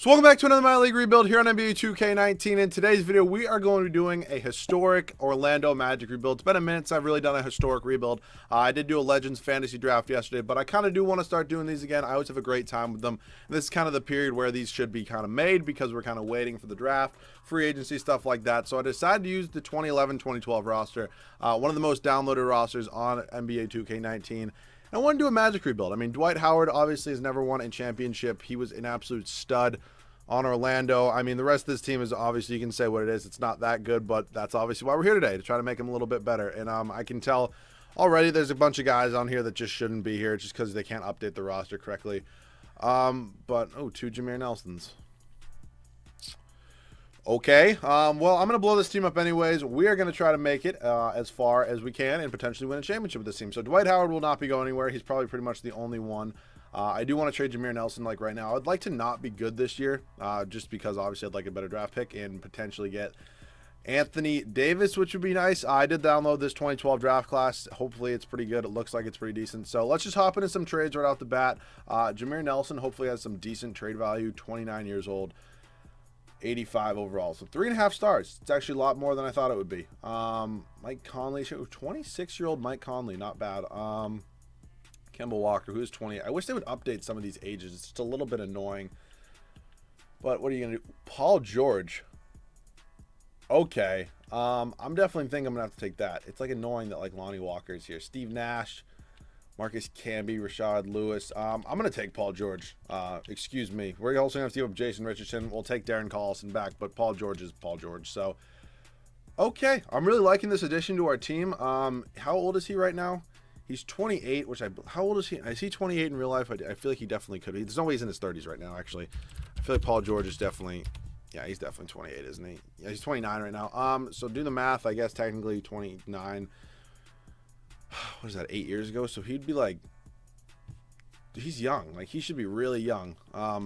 So welcome back to another My League rebuild here on NBA 2K19. In today's video, we are going to be doing a historic Orlando Magic rebuild. It's been a minute since I've really done a historic rebuild. I did do a Legends fantasy draft yesterday, but I kind of do want to start doing these again. I always have a great time with them. And this is kind of the period where these should be kind of made because we're kind of waiting for the draft, free agency, stuff like that. So I decided to use the 2011-2012 roster, one of the most downloaded rosters on NBA 2K19. I want to do a Magic rebuild. I mean, Dwight Howard obviously has never won a championship. He was an absolute stud on Orlando. I mean, the rest of this team is obviously, you can say what it is. It's not that good, but that's obviously why we're here today, to try to make him a little bit better. And I can tell already there's a bunch of guys on here that just shouldn't be here just because they can't update the roster correctly. But, oh, two Jameer Nelsons. Okay, well, I'm going to blow this team up anyways. We are going to try to make it as far as we can and potentially win a championship with this team. So Dwight Howard will not be going anywhere. He's probably pretty much the only one. I do want to trade Jameer Nelson like right now. I'd like to not be good this year just because obviously I'd like a better draft pick and potentially get Anthony Davis, which would be nice. I did download this 2012 draft class. Hopefully it's pretty good. It looks like it's pretty decent. So let's just hop into some trades right off the bat. Jameer Nelson hopefully has some decent trade value, 29 years old. 85 overall, so 3.5 stars. It's actually a lot more than I thought it would be. Mike Conley, 26-year-old Mike Conley, not bad. Kemba Walker, who's 20. I wish they would update some of these ages. It's just a little bit annoying. But what are you gonna do? Paul George. Okay. I'm definitely thinking I'm gonna have to take that. It's like annoying that like Lonnie Walker is here. Steve Nash, Marcus Camby, Rashad Lewis. I'm going to take Paul George. Excuse me. We're also going to have to deal with Jason Richardson. We'll take Darren Collison back, but Paul George is Paul George. So, okay. I'm really liking this addition to our team. How old is he right now? He's 28, which how old is he? Is he 28 in real life? I feel like he definitely could be. There's no way he's in his 30s right now, actually. I feel like Paul George is definitely, yeah, he's definitely 28, isn't he? Yeah, he's 29 right now. So do the math, I guess technically 29. What is that, 8 years ago? So he'd be like, he's young. Like, he should be really young. All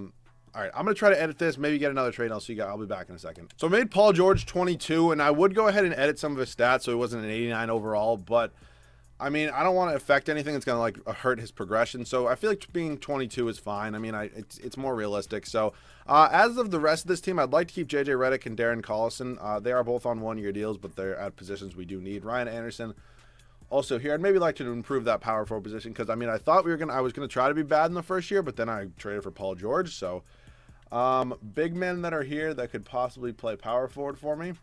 right, I'm going to try to edit this, maybe get another trade. I'll be back in a second. So I made Paul George 22, and I would go ahead and edit some of his stats so he wasn't an 89 overall, but I mean, I don't want to affect anything that's going to like hurt his progression. So I feel like being 22 is fine. I mean, it's more realistic. So as of the rest of this team, I'd like to keep JJ Redick and Darren Collison. They are both on one-year deals, but they're at positions we do need. Ryan Anderson also here. I'd maybe like to improve that power forward position because I mean I thought I was gonna try to be bad in the first year, but then I traded for Paul George. So big men that are here that could possibly play power forward for me.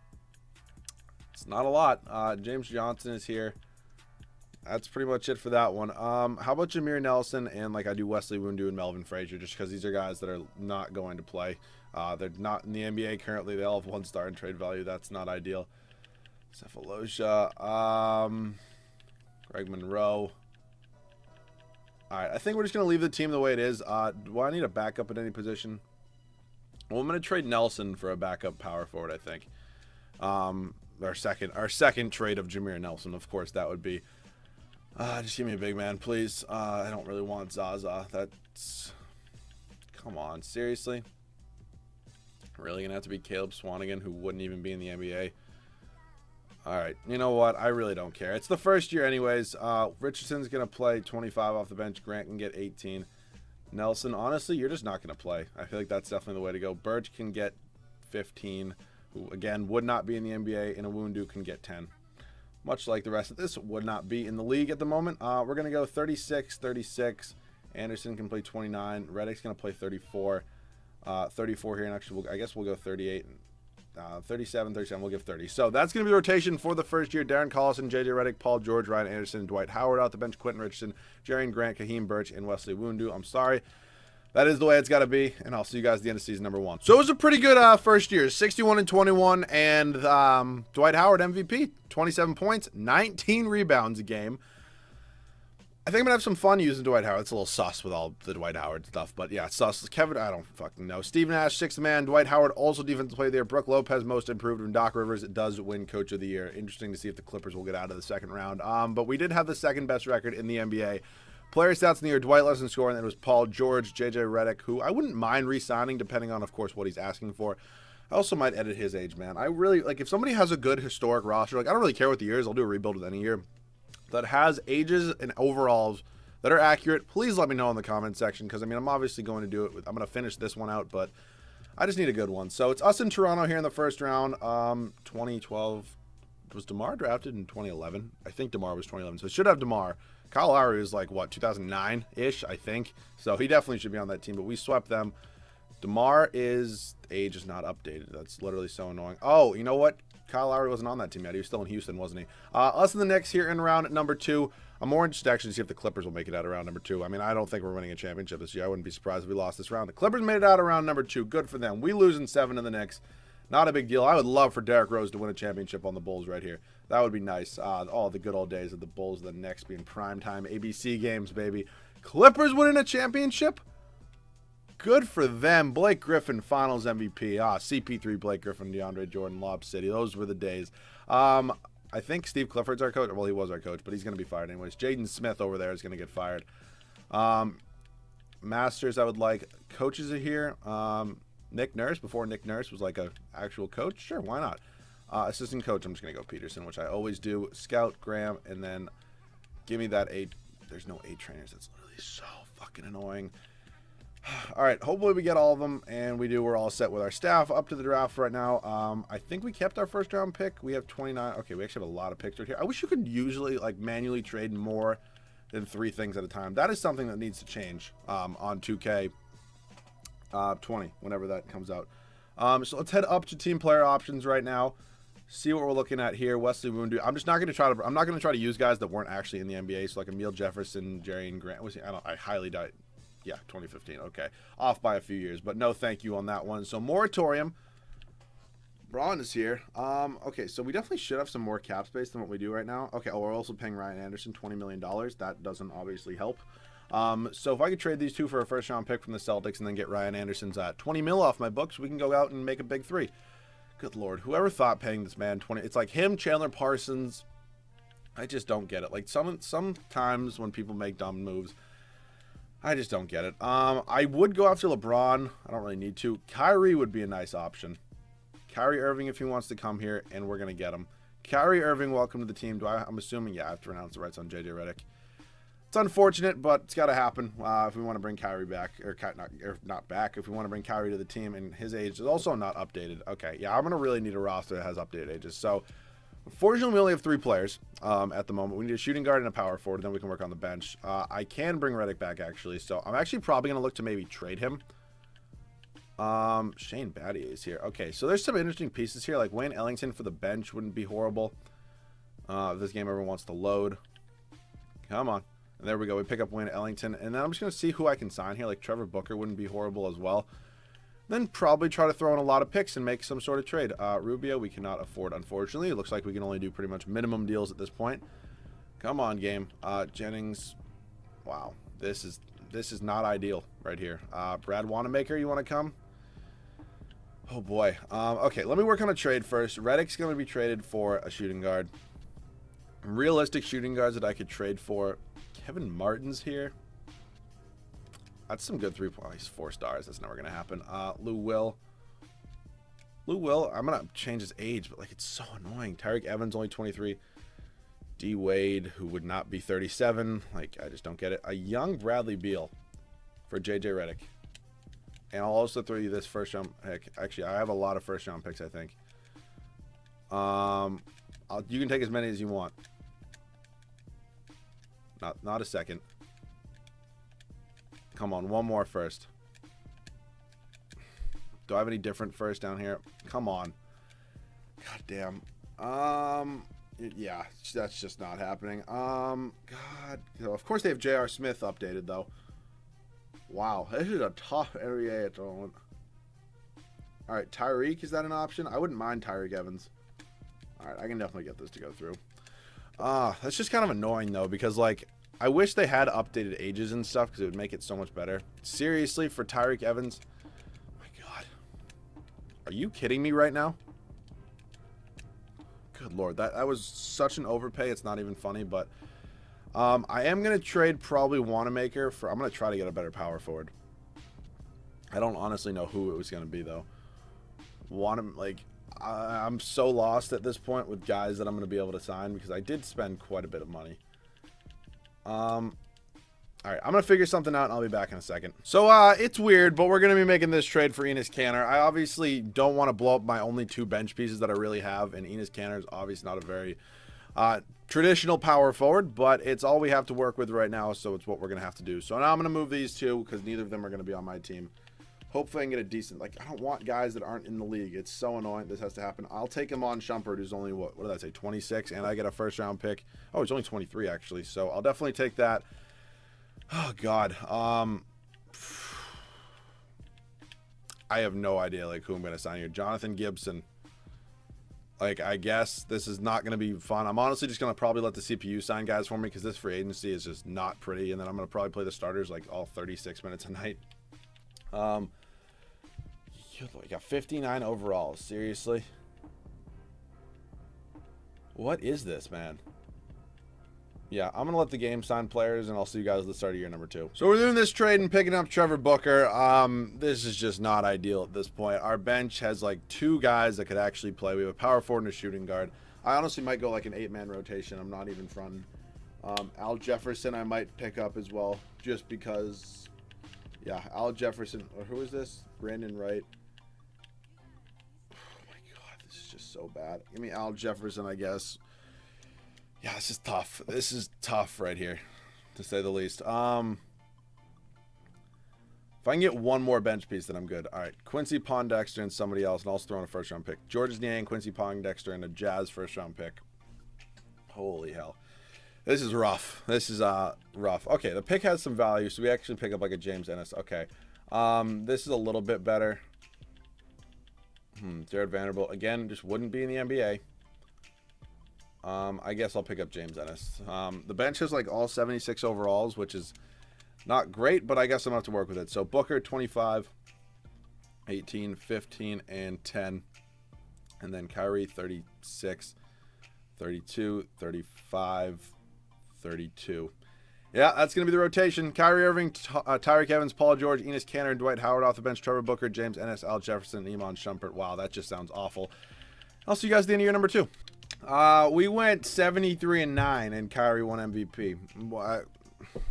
It's not a lot. James Johnson is here. That's pretty much it for that one. How about Jameer Nelson and like I do Wesley Wundu and Melvin Frazier, just because these are guys that are not going to play. They're not in the NBA currently. They all have 1 star in trade value. That's not ideal. Cephalosha. Greg Monroe. All right, I think we're just going to leave the team the way it is. Do I need a backup at any position? Well, I'm going to trade Nelson for a backup power forward, I think. Our second trade of Jameer Nelson, of course, that would be. Just give me a big man, please. I don't really want Zaza. That's... Come on, seriously? Really going to have to be Caleb Swanigan, who wouldn't even be in the NBA? All right, you know what? I really don't care. It's the first year anyways. Richardson's going to play 25 off the bench. Grant can get 18. Nelson, honestly, you're just not going to play. I feel like that's definitely the way to go. Birch can get 15, who, again, would not be in the NBA, and Awundu can get 10. Much like the rest of this, would not be in the league at the moment. We're going to go 36, 36. Anderson can play 29. Redick's going to play 34. 34 here, and actually, I guess we'll go 38. 37, 37, we'll give 30. So that's going to be the rotation for the first year. Darren Collison, JJ Redick, Paul George, Ryan Anderson, Dwight Howard out the bench, Quentin Richardson, Jarian Grant, Kaheem Birch, and Wesley Wundu. I'm sorry. That is the way it's got to be, and I'll see you guys at the end of season number 1. So it was a pretty good first year, 61 and 21, and Dwight Howard MVP, 27 points, 19 rebounds a game. I think I'm going to have some fun using Dwight Howard. It's a little sus with all the Dwight Howard stuff, but yeah, it's sus. Kevin, I don't fucking know. Steve Nash, 6th man. Dwight Howard, also defensive player of the year. Brooke Lopez, most improved. And Doc Rivers does win coach of the year. Interesting to see if the Clippers will get out of the second round. But we did have the second best record in the NBA. Player stats in the year, Dwight less than scoring, and it was Paul George, JJ Redick, who I wouldn't mind re-signing depending on, of course, what he's asking for. I also might edit his age, man. I really, like, if somebody has a good historic roster, like, I don't really care what the year is. I'll do a rebuild with any year that has ages and overalls that are accurate. Please let me know in the comment section because, I mean, I'm obviously going to do it. I'm going to finish this one out, but I just need a good one. So it's us in Toronto here in the first round. 2012. Was DeMar drafted in 2011? I think DeMar was 2011. So it should have DeMar. Kyle Lowry is like, what, 2009-ish, I think. So he definitely should be on that team, but we swept them. DeMar is... age is not updated. That's literally so annoying. Oh, you know what? Kyle Lowry wasn't on that team yet. He was still in Houston, wasn't he? Us and the Knicks here in round number 2. I'm more interested actually to see if the Clippers will make it out of round number 2. I mean, I don't think we're winning a championship this year. I wouldn't be surprised if we lost this round. The Clippers made it out of round number 2. Good for them. We lose in 7 to the Knicks. Not a big deal. I would love for Derrick Rose to win a championship on the Bulls right here. That would be nice. All the good old days of the Bulls, the Knicks being primetime ABC games, baby. Clippers winning a championship? Good for them. Blake Griffin, Finals MVP. CP3, Blake Griffin, DeAndre Jordan, Lob City. Those were the days. I think Steve Clifford's our coach. Well, he was our coach, but he's going to be fired anyways. Jaden Smith over there is going to get fired. Masters, I would like. Coaches are here. Nick Nurse, before Nick Nurse was like an actual coach. Sure, why not? Assistant coach, I'm just going to go Peterson, which I always do. Scout, Graham, and then give me that 8. There's no 8 trainers. That's literally so fucking annoying. All right, hopefully we get all of them, and we do. We're all set with our staff up to the draft right now. I think we kept our first round pick. We have 29. Okay, we actually have a lot of picks right here. I wish you could usually like manually trade more than 3 things at a time. That is something that needs to change on 2K 20, whenever that comes out. So let's head up to team player options right now. See what we're looking at here. Wesley Woundu. I'm just not going to try to. I'm not going to try to use guys that weren't actually in the NBA. So like Emile Jefferson, Jerry and Grant. I highly doubt. Yeah, 2015. Okay, off by a few years, but no, thank you on that one. So moratorium. Braun is here. Okay, so we definitely should have some more cap space than what we do right now. Okay, we're also paying Ryan Anderson $20 million. That doesn't obviously help. So if I could trade these 2 for a first round pick from the Celtics and then get Ryan Anderson's 20 mil off my books, we can go out and make a big 3. Good Lord. Whoever thought paying this man 20, it's like him, Chandler Parsons. I just don't get it. Like sometimes when people make dumb moves, I just don't get it. I would go after LeBron. I don't really need to. Kyrie would be a nice option. Kyrie Irving if he wants to come here, and we're going to get him. Kyrie Irving, welcome to the team. I'm assuming, yeah, I have to renounce the rights on JJ Redick. It's unfortunate, but it's got to happen if we want to bring Kyrie back, or not back, if we want to bring Kyrie to the team, and his age is also not updated. Okay, yeah, I'm going to really need a roster that has updated ages. So, unfortunately, we only have 3 players at the moment. We need a shooting guard and a power forward, then we can work on the bench. I can bring Redick back, actually, so I'm actually probably going to look to maybe trade him. Shane Battier is here. Okay, so there's some interesting pieces here, like Wayne Ellington for the bench wouldn't be horrible. If this game ever wants to load. Come on. And there we go. We pick up Wayne Ellington. And then I'm just going to see who I can sign here. Like Trevor Booker wouldn't be horrible as well. Then probably try to throw in a lot of picks and make some sort of trade. Rubio we cannot afford, unfortunately. It looks like we can only do pretty much minimum deals at this point. Come on, game. Jennings. Wow. This is not ideal right here. Brad Wanamaker, you want to come? Oh, boy. Okay, let me work on a trade first. Redick's going to be traded for a shooting guard. Realistic shooting guards that I could trade for. Kevin Martin's here. That's some good 3-point. He's 4 stars. That's never going to happen. Lou Will, I'm going to change his age, but like it's so annoying. Tyreek Evans, only 23. D. Wade, who would not be 37. Like, I just don't get it. A young Bradley Beal for JJ Redick. And I'll also throw you this first round pick. Actually, I have a lot of first round picks, I think. You can take as many as you want. Not a second. Come on, one more first. Do I have any different first down here? Come on. God damn. Yeah, that's just not happening. God. Of course they have J.R. Smith updated, though. Wow, this is a tough area at the moment. All right, Tyreek, is that an option? I wouldn't mind Tyreek Evans. All right, I can definitely get this to go through. That's just kind of annoying, though, because, like, I wish they had updated ages and stuff because it would make it so much better. Seriously, for Tyreek Evans? Oh, my God. Are you kidding me right now? Good Lord, that was such an overpay. It's not even funny, but I am going to trade probably Wanamaker for... I'm going to try to get a better power forward. I don't honestly know who it was going to be, though. I'm so lost at this point with guys that I'm going to be able to sign because I did spend quite a bit of money. I All right, I'm going to figure something out, and I'll be back in a second. So, it's weird, but we're going to be making this trade for Enes Kanter. I obviously don't want to blow up my only 2 bench pieces that I really have, and Enes Kanter is obviously not a very traditional power forward, but it's all we have to work with right now, so it's what we're going to have to do. So now I'm going to move these 2 because neither of them are going to be on my team. Hopefully I can get a decent, like, I don't want guys that aren't in the league. It's so annoying this has to happen. I'll take him on Shumpert, who's only, what did I say, 26, and I get a first-round pick. Oh, he's only 23, actually, so I'll definitely take that. Oh, God. I have no idea, like, who I'm going to sign here. Jonathan Gibson. Like, I guess this is not going to be fun. I'm honestly just going to probably let the CPU sign guys for me because this free agency is just not pretty, and then I'm going to probably play the starters, like, all 36 minutes a night. We got 59 overall. Seriously? What is this, man? Yeah, I'm going to let the game sign players, and I'll see you guys at the start of year number 2. So we're doing this trade and picking up Trevor Booker. This is just not ideal at this point. Our bench has, like, 2 guys that could actually play. We have a power forward and a shooting guard. I honestly might go, like, an 8-man rotation. I'm not even fronting. Al Jefferson I might pick up as well, just because, yeah, Al Jefferson. Or who is this? Brandon Wright. This is just so bad. Give me Al Jefferson, I guess. Yeah, this is tough. This is tough right here, to say the least. If I can get one more bench piece, then I'm good. All right, Quincy Pondexter and somebody else, and I'll throw in a first-round pick. Georges Niang, Quincy Pondexter, and a Jazz first-round pick. Holy hell. This is rough. This is rough. Okay, the pick has some value, so we actually pick up like a James Ennis. Okay. This is a little bit better. Jared Vanderbilt, again, just wouldn't be in the NBA. I guess I'll pick up James Ennis. The bench is like all 76 overalls, which is not great, but I guess I'm going to have to work with it. So Booker, 25, 18, 15, and 10. And then Kyrie, 36, 32, 35, 32. Yeah, that's going to be the rotation. Kyrie Irving, Tyreek Evans, Paul George, Enes Kanter, and Dwight Howard off the bench. Trevor Booker, James Ennis, Al Jefferson, Iman Shumpert. Wow, that just sounds awful. I'll see you guys at the end of year number 2. We went 73-9, and Kyrie won MVP.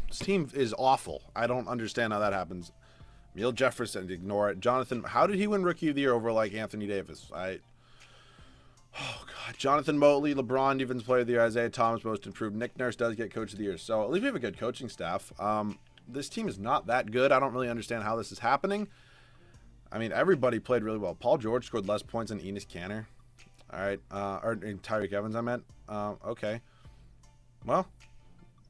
This team is awful. I don't understand how that happens. Emil Jefferson, ignore it. Jonathan, how did he win Rookie of the Year over, like, Anthony Davis? Oh, God. Jonathan Motley, LeBron, Defensive Player of the Year, Isaiah Thomas, Most Improved. Nick Nurse does get Coach of the Year. So at least we have a good coaching staff. This team is not that good. I don't really understand how this is happening. I mean, everybody played really well. Paul George scored less points than Enes Kanter. All right. Or Tyreek Evans, I meant. Okay. Well,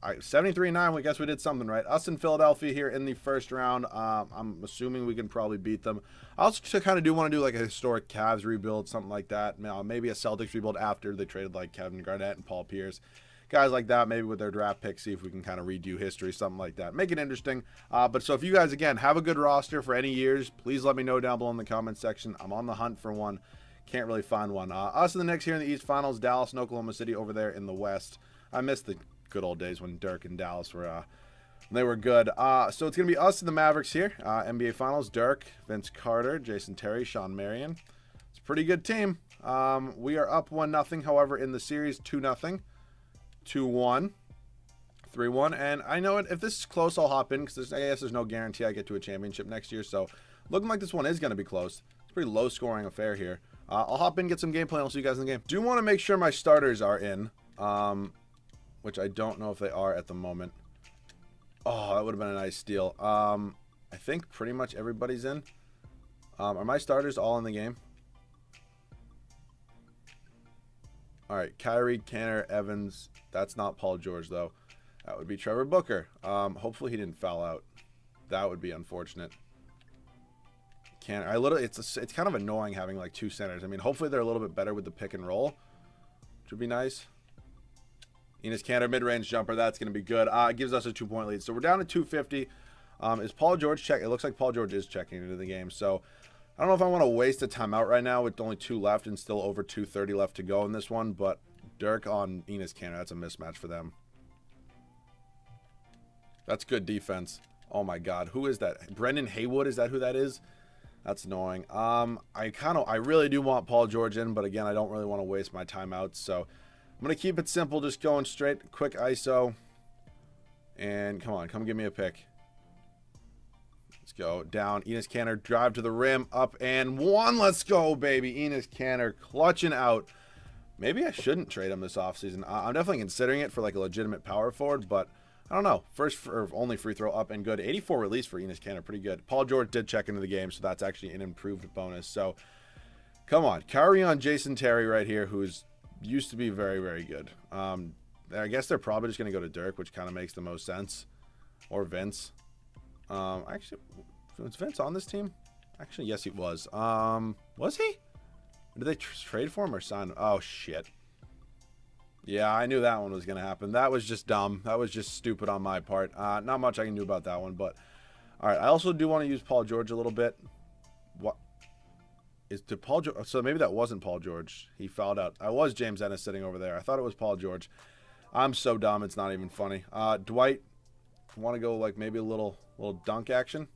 all right, 73-9. I guess we did something right. Us in Philadelphia here in the first round. I'm assuming we can probably beat them. I also kind of do want to do like a historic Cavs rebuild, something like that. Maybe a Celtics rebuild after they traded like Kevin Garnett and Paul Pierce. Guys like that, maybe with their draft pick, see if we can kind of redo history, something like that. Make it interesting. But so if you guys, again, have a good roster for any years, please let me know down below in the comment section. I'm on the hunt for one. Can't really find one. Us and the Knicks here in the East Finals, Dallas and Oklahoma City over there in the West. I miss the good old days when Dirk and Dallas were they were good. So it's going to be us and the Mavericks here. NBA Finals, Dirk, Vince Carter, Jason Terry, Sean Marion. It's a pretty good team. We are up 1-0, however, in the series, 2-0, 2-1, 3-1. And I know if this is close, I'll hop in because I guess there's no guarantee I get to a championship next year. So looking like this one is going to be close. It's a pretty low-scoring affair here. I'll hop in, get some gameplay, and I'll see you guys in the game. Do want to make sure my starters are in, which I don't know if they are at the moment. Oh, that would have been a nice steal. I think pretty much everybody's in. Are my starters all in the game? All right, Kyrie, Kanter, Evans. That's not Paul George, though. That would be Trevor Booker. Hopefully he didn't foul out. That would be unfortunate. It's kind of annoying having like 2 centers. I mean, hopefully they're a little bit better with the pick and roll, which would be nice. Enes Kanter, mid-range jumper. That's going to be good. It gives us a 2-point lead. So we're down to 250. Is Paul George checking? It looks like Paul George is checking into the game. So I don't know if I want to waste a timeout right now with only 2 left and still over 2:30 left to go in this one. But Dirk on Enes Kanter, that's a mismatch for them. That's good defense. Oh, my God. Who is that? Brendan Haywood, is that who that is? That's annoying. I really do want Paul George in, but again, I don't really want to waste my timeouts. So I'm going to keep it simple, just going straight, quick ISO. And come on, come give me a pick. Let's go. Down. Enes Kanter, drive to the rim. Up and one. Let's go, baby. Enes Kanter clutching out. Maybe I shouldn't trade him this offseason. I'm definitely considering it for like a legitimate power forward, but I don't know. First, only free throw up and good. 84 release for Enes Kanter. Pretty good. Paul George did check into the game, so that's actually an improved bonus. So, come on. Kyrie on Jason Terry right here, who's used to be very, very good. I guess they're probably just going to go to Dirk, which kind of makes the most sense. Or Vince. Actually, was Vince on this team? Actually, yes, he was. Was he? Did they trade for him or sign him? Oh, shit. Yeah, I knew that one was going to happen. That was just dumb. That was just stupid on my part. Not much I can do about that one, but... All right, I also do want to use Paul George a little bit. What? Did Paul George... So maybe that wasn't Paul George. He fouled out. I was James Ennis sitting over there. I thought it was Paul George. I'm so dumb, it's not even funny. Dwight, want to go like maybe a little dunk action?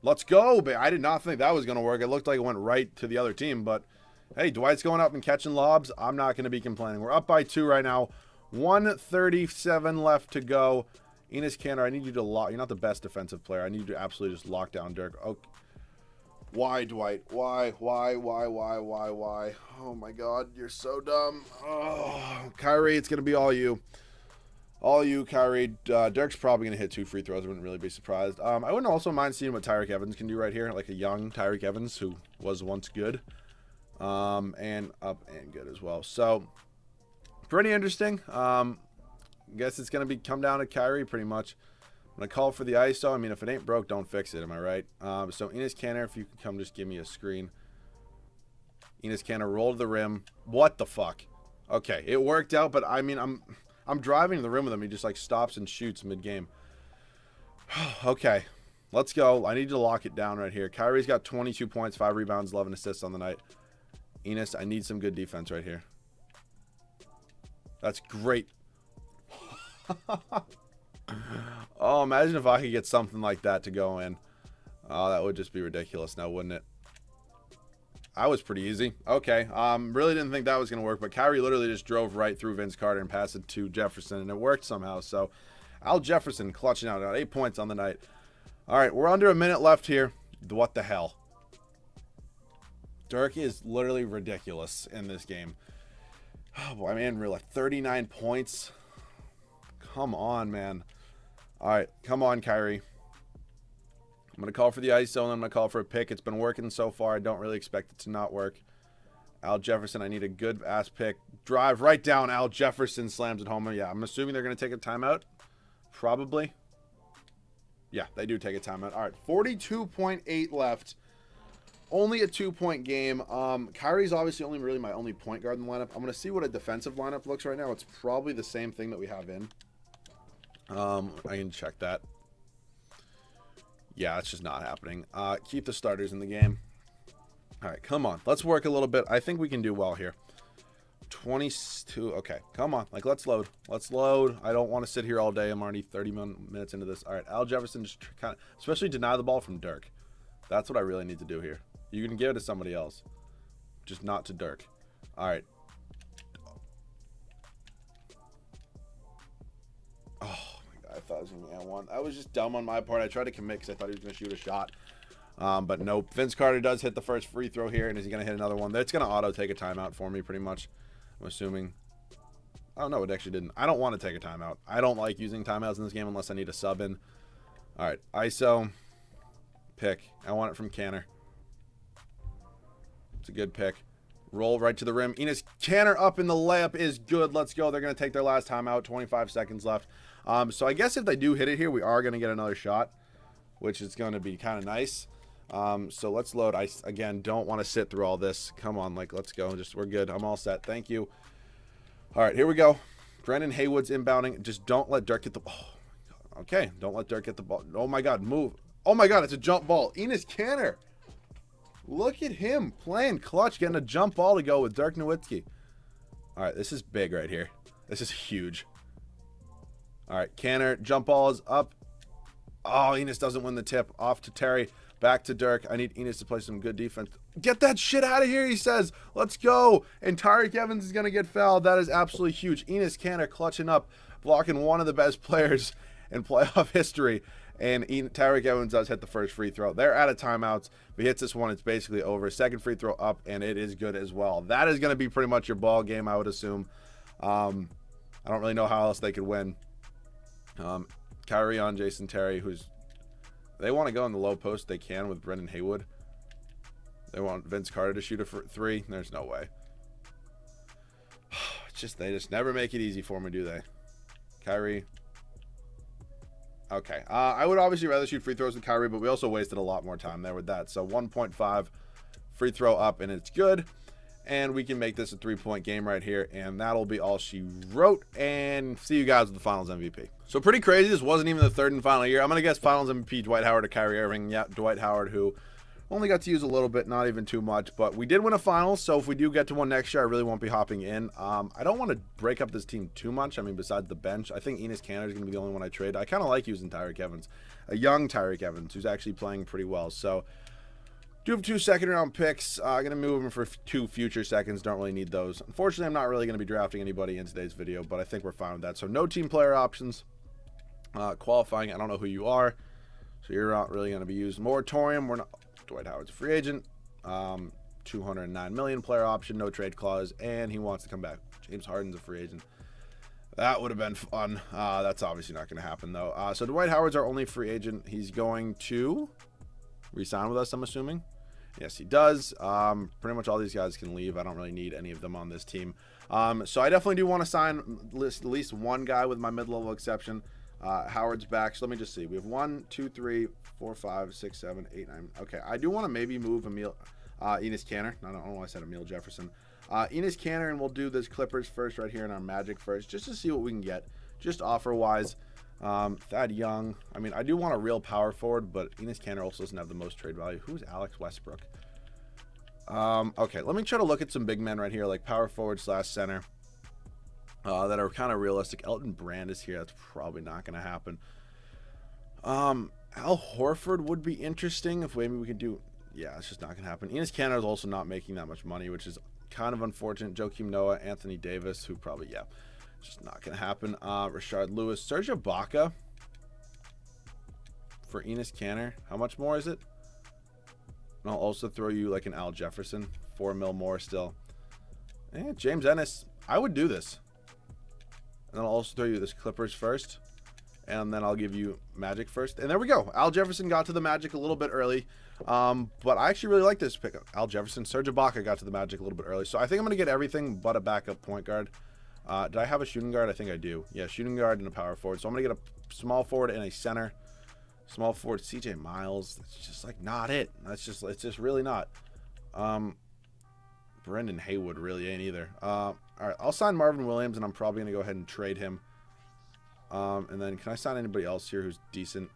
Let's go, babe. I did not think that was going to work. It looked like it went right to the other team, but hey, Dwight's going up and catching lobs. I'm not going to be complaining. We're up by 2 right now. 1:37 left to go. Enes Kanter, I need you to lock. You're not the best defensive player. I need you to absolutely just lock down Dirk. Oh, why, Dwight? Why? Oh, my God. You're so dumb. Oh, Kyrie, it's going to be all you. All you, Kyrie. Dirk's probably going to hit 2 free throws. I wouldn't really be surprised. I wouldn't also mind seeing what Tyreek Evans can do right here. Like a young Tyreek Evans who was once good. And up and good as well. So, pretty interesting. Guess it's going to come down to Kyrie pretty much. I'm going to call for the ISO. I mean, if it ain't broke, don't fix it. Am I right? So, Enes Kanter, if you can come just give me a screen. Enes Kanter, roll to the rim. What the fuck? Okay, it worked out, but I mean, I'm driving to the rim with him. He just like stops and shoots mid-game. Okay, let's go. I need to lock it down right here. Kyrie's got 22 points, 5 rebounds, 11 assists on the night. Enes, I need some good defense right here. That's great. Oh, imagine if I could get something like that to go in. Oh, that would just be ridiculous now, wouldn't it? That was pretty easy. Okay. Really didn't think that was going to work, but Kyrie literally just drove right through Vince Carter and passed it to Jefferson, and it worked somehow. So, Al Jefferson clutching out 8 points on the night. All right, we're under a minute left here. What the hell? Dirk is literally ridiculous in this game. Oh, boy, man, really, 39 points. Come on, man. All right, come on, Kyrie. I'm going to call for the ISO, and I'm going to call for a pick. It's been working so far. I don't really expect it to not work. Al Jefferson, I need a good-ass pick. Drive right down. Al Jefferson slams it home. Yeah, I'm assuming they're going to take a timeout. Probably. Yeah, they do take a timeout. All right, 42.8 left. Only a 2-point game. Kyrie's obviously only really my only point guard in the lineup. I'm going to see what a defensive lineup looks right now. It's probably the same thing that we have in. I can check that. Yeah, it's just not happening. Keep the starters in the game. All right, come on. Let's work a little bit. I think we can do well here. 22. Okay, come on. Like, let's load. Let's load. I don't want to sit here all day. I'm already 30 minutes into this. All right, Al Jefferson just kind of, especially deny the ball from Dirk. That's what I really need to do here. You can give it to somebody else. Just not to Dirk. All right. Oh, my God. I thought I was going to get one. That was just dumb on my part. I tried to commit because I thought he was going to shoot a shot. But nope. Vince Carter does hit the first free throw here. And is he going to hit another one? That's going to auto take a timeout for me pretty much. I'm assuming. Oh, no, it actually didn't. I don't want to take a timeout. I don't like using timeouts in this game unless I need a sub in. All right. ISO. Pick. I want it from Kanter. It's a good pick. Roll right to the rim. Enes Kanter up in the layup is good. Let's go. They're going to take their last timeout. 25 seconds left. So I guess if they do hit it here, we are going to get another shot, which is going to be kind of nice. So let's load. I, again, don't want to sit through all this. Come on, like, let's go. We're good. I'm all set. Thank you. All right, here we go. Brandon Haywood's inbounding. Just don't let Dirk get the ball. Oh, okay, don't let Dirk get the ball. Oh, my God, move. Oh, my God, it's a jump ball. Enes Kanter. Look at him playing clutch, getting a jump ball to go with Dirk Nowitzki. All right, this is big right here. This is huge. All right, Kanter, jump ball is up. Oh, Enes doesn't win the tip. Off to Terry. Back to Dirk. I need Enes to play some good defense. Get that shit out of here, he says. Let's go. And Tyreek Evans is going to get fouled. That is absolutely huge. Enes Kanter clutching up, blocking one of the best players in playoff history. And Tyreek Evans does hit the first free throw. They're out of timeouts. If he hits this one, it's basically over. Second free throw up, and it is good as well. That is going to be pretty much your ball game, I would assume. I don't really know how else they could win. Kyrie on Jason Terry, who's... They want to go in the low post. They can with Brendan Haywood. They want Vince Carter to shoot a three. There's no way. They just never make it easy for me, do they? Kyrie. Okay. I would obviously rather shoot free throws with Kyrie, but we also wasted a lot more time there with that. So 1.5 free throw up, and it's good. And we can make this a 3-point game right here, and that'll be all she wrote. And see you guys with the Finals MVP. So pretty crazy. This wasn't even the third and final year. I'm going to guess Finals MVP Dwight Howard or Kyrie Irving. Yeah, Dwight Howard, who only got to use a little bit, not even too much. But we did win a Finals, so if we do get to one next year, I really won't be hopping in. I don't want to break up this team too much. I mean, besides the bench, I think Enes Kanter is going to be the only one I trade. I kind of like using Tyreek Evans, a young Tyreek Evans, who's actually playing pretty well. So do have 2 second-round picks. Going to move them for 2 future seconds. Don't really need those. Unfortunately, I'm not really going to be drafting anybody in today's video, but I think we're fine with that. So no team player options. Qualifying, I don't know who you are, so you're not really going to be used. Moratorium, we're not. Dwight Howard's a free agent. 209 million player option, no trade clause, and he wants to come back. James Harden's a free agent. That would have been fun. That's obviously not going to happen, though. So Dwight Howard's our only free agent. He's going to re-sign with us, I'm assuming. Yes, he does. Pretty much all these guys can leave. I don't really need any of them on this team. So I definitely do want to sign at least one guy with my mid-level exception. Howard's back. So let me just see. We have 1, 2, 3, 4, 5, 6, 7, 8, 9. Okay, I do want to maybe move Enes Kanter. I don't know why I said Emil Jefferson. Enes Kanter, and we'll do this Clippers first right here in our Magic first, just to see what we can get, just offer-wise. Thad Young. I mean, I do want a real power forward, but Enes Kanter also doesn't have the most trade value. Who's Alex Westbrook? Okay, let me try to look at some big men right here, like power forward / center. That are kind of realistic. Elton Brand is here. That's probably not going to happen. Al Horford would be interesting if maybe we could do. Yeah, it's just not going to happen. Enes Kanter is also not making that much money, which is kind of unfortunate. Joakim Noah, Anthony Davis, who probably, yeah, just not going to happen. Rashard Lewis, Serge Ibaka for Enes Kanter. How much more is it? And I'll also throw you like an Al Jefferson, 4 mil more still. James Ennis, I would do this. And then I'll also throw you this Clippers first. And then I'll give you Magic first. And there we go. Al Jefferson got to the Magic a little bit early. But I actually really like this pickup. Al Jefferson. Serge Ibaka got to the Magic a little bit early. So I think I'm going to get everything but a backup point guard. Did I have a shooting guard? I think I do. Yeah, shooting guard and a power forward. So I'm going to get a small forward and a center. Small forward, CJ Miles. It's just like not it. It's just really not. Brendan Haywood really ain't either. All right, I'll sign Marvin Williams, and I'm probably going to go ahead and trade him. And then can I sign anybody else here who's decent?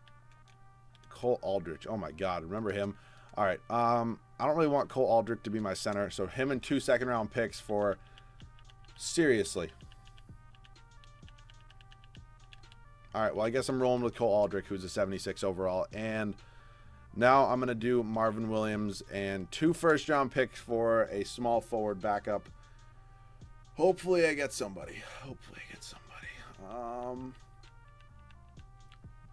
Cole Aldrich. Oh, my God. Remember him? All right. I don't really want Cole Aldrich to be my center, so him and 2 second-round picks for... Seriously. All right, well, I guess I'm rolling with Cole Aldrich, who's a 76 overall. And now I'm going to do Marvin Williams and 2 first-round picks for a small forward backup. Hopefully I get somebody.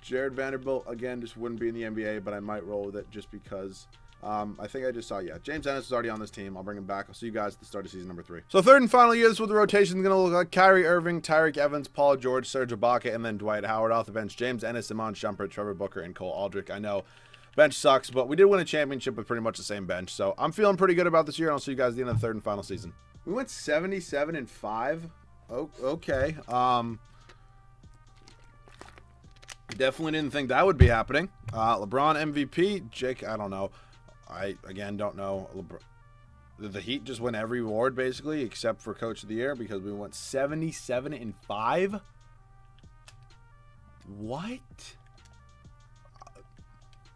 Jared Vanderbilt, again, just wouldn't be in the NBA, but I might roll with it just because I think I just saw, yeah, James Ennis is already on this team. I'll bring him back. I'll see you guys at the start of season number 3. So third and final year, this is what the rotation is going to look like. Kyrie Irving, Tyreek Evans, Paul George, Serge Ibaka, and then Dwight Howard off the bench. James Ennis, Iman Shumpert, Trevor Booker, and Cole Aldrich. I know bench sucks, but we did win a championship with pretty much the same bench. So I'm feeling pretty good about this year, and I'll see you guys at the end of the third and final season. We went 77-5. Oh, okay. Definitely didn't think that would be happening. LeBron MVP. Jake, I don't know. I, again, don't know. The Heat just win every award, basically, except for Coach of the Year, because we went 77-5. What?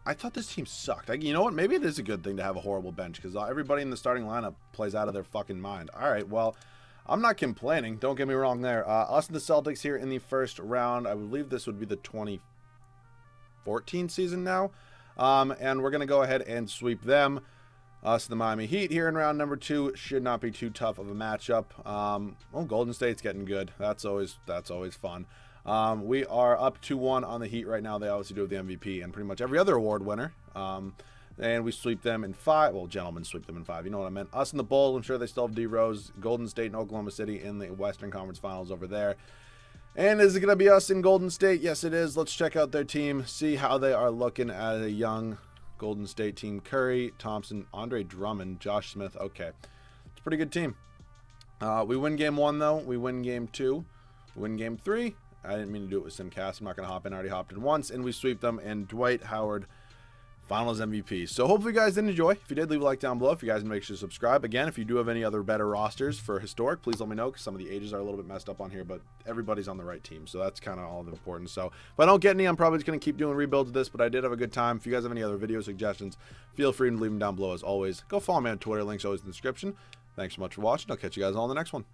I thought this team sucked. You know what? Maybe it is a good thing to have a horrible bench, because everybody in the starting lineup plays out of their fucking mind. All right, well, I'm not complaining. Don't get me wrong there. Us and the Celtics here in the first round. I believe this would be the 2014 season now. And we're going to go ahead and sweep them. Us and the Miami Heat here in round number 2 should not be too tough of a matchup. Well, Golden State's getting good. That's always fun. We are up 2-1 on the Heat right now. They obviously do have the MVP and pretty much every other award winner. And we sweep them in 5. Well, gentlemen sweep them in 5. You know what I meant. Us and the Bulls, I'm sure they still have D-Rose. Golden State and Oklahoma City in the Western Conference Finals over there. And is it going to be us in Golden State? Yes, it is. Let's check out their team, see how they are looking at a young Golden State team. Curry, Thompson, Andre Drummond, Josh Smith. Okay. It's a pretty good team. We win game 1, though. We win game 2. We win game 3. I didn't mean to do it with Simcast. I'm not going to hop in. I already hopped in once. And we sweep them. And Dwight Howard, Finals MVP. So hopefully you guys did enjoy. If you did, leave a like down below. If you guys make sure to subscribe. Again, if you do have any other better rosters for Historic, please let me know, because some of the ages are a little bit messed up on here, but everybody's on the right team, so that's kind of all the important. So if I don't get any, I'm probably just going to keep doing rebuilds of this, but I did have a good time. If you guys have any other video suggestions, feel free to leave them down below as always. Go follow me on Twitter. Links always in the description. Thanks so much for watching. I'll catch you guys all in the next one.